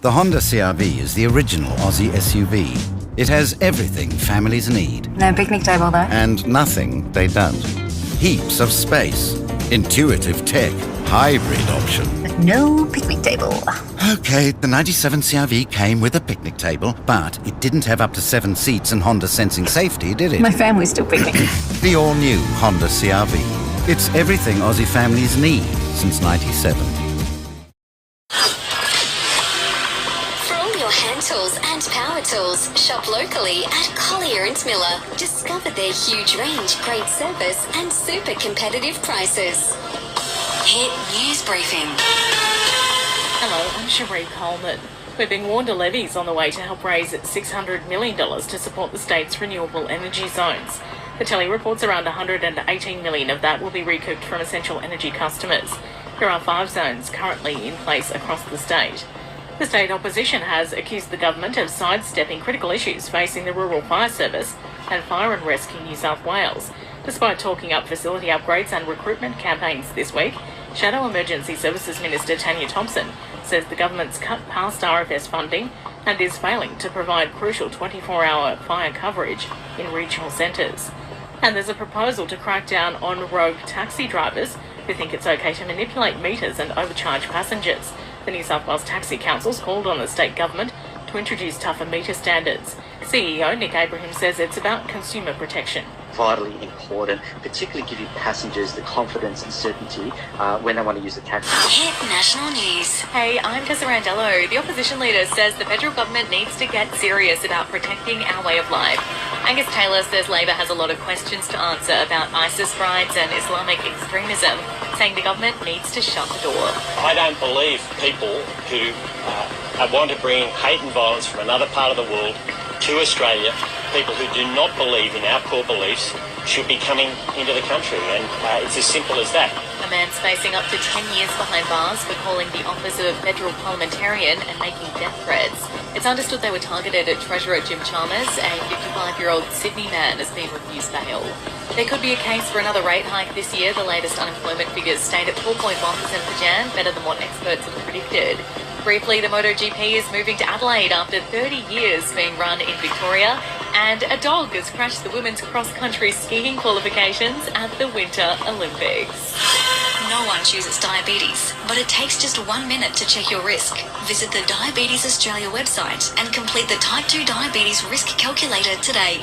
The Honda CR-V is the original Aussie SUV. It has everything families need. No picnic table, though. And nothing they don't. Heaps of space, intuitive tech, hybrid option. But no picnic table. Okay, the 97 CR-V came with a picnic table, but it didn't have up to 7 seats and Honda sensing safety, did it? My family's still picnicking. The all-new Honda CR-V. It's everything Aussie families need since 97. For all your hand tools and power tools, shop locally at Collier & Miller. Discover their huge range, great service and super competitive prices. Hit News Briefing. Hello, I'm Sheree Coleman. We've been warned of levies on the way to help raise $600 million to support the state's renewable energy zones. The Telly reports around $118 million of that will be recouped from essential energy customers. There are 5 zones currently in place across the state. The state opposition has accused the government of sidestepping critical issues facing the Rural Fire Service and Fire and Rescue New South Wales. Despite talking up facility upgrades and recruitment campaigns this week, Shadow Emergency Services Minister Tanya Thompson says the government's cut past RFS funding and is failing to provide crucial 24-hour fire coverage in regional centres. And there's a proposal to crack down on rogue taxi drivers who think it's okay to manipulate meters and overcharge passengers. The New South Wales Taxi Council's called on the state government to introduce tougher meter standards. CEO Nick Abraham says it's about consumer protection. Vitally important, particularly giving passengers the confidence and certainty when they want to use a taxi. Hit National News. Hey, I'm Tessa Randello. The opposition leader says the federal government needs to get serious about protecting our way of life. Angus Taylor says Labor has a lot of questions to answer about ISIS brides and Islamic extremism, saying the government needs to shut the door. I don't believe people who want to bring hate and violence from another part of the world to Australia, people who do not believe in our core beliefs, should be coming into the country, and it's as simple as that. A man's facing up to 10 years behind bars for calling the office of a federal parliamentarian and making death threats. It's understood they were targeted at Treasurer Jim Chalmers. A 55-year-old Sydney man has been refused bail. There could be a case for another rate hike this year. The latest unemployment figures stayed at 4.1% for Jan, better than what experts have predicted. Briefly, the MotoGP is moving to Adelaide after 30 years being run in Victoria, and a dog has crashed the women's cross-country skiing qualifications at the Winter Olympics. No one chooses diabetes, but it takes just 1 minute to check your risk. Visit the Diabetes Australia website and complete the Type 2 Diabetes Risk Calculator today.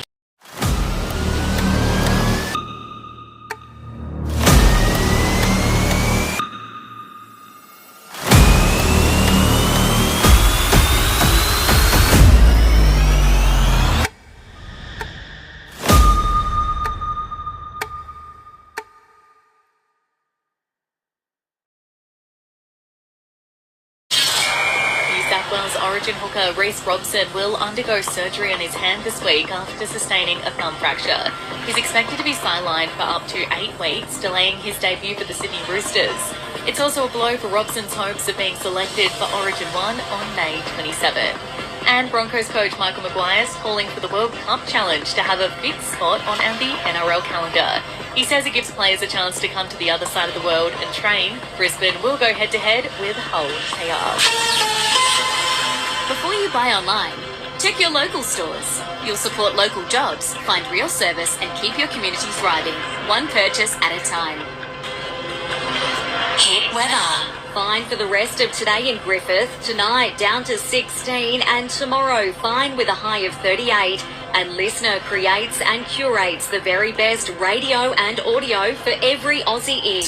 Wales Origin hooker Reece Robson will undergo surgery on his hand this week after sustaining a thumb fracture. He's expected to be sidelined for up to 8 weeks, delaying his debut for the Sydney Roosters. It's also a blow for Robson's hopes of being selected for Origin 1 on May 27. And Broncos coach Michael Maguire's calling for the World Cup Challenge to have a big spot on the NRL calendar. He says it gives players a chance to come to the other side of the world and train. Brisbane will go head-to-head with Hull KR. Before you buy online, check your local stores. You'll support local jobs, find real service and keep your community thriving, one purchase at a time. Hit weather. Fine for the rest of today in Griffith. Tonight down to 16 and tomorrow fine with a high of 38. And Listener creates and curates the very best radio and audio for every Aussie ear.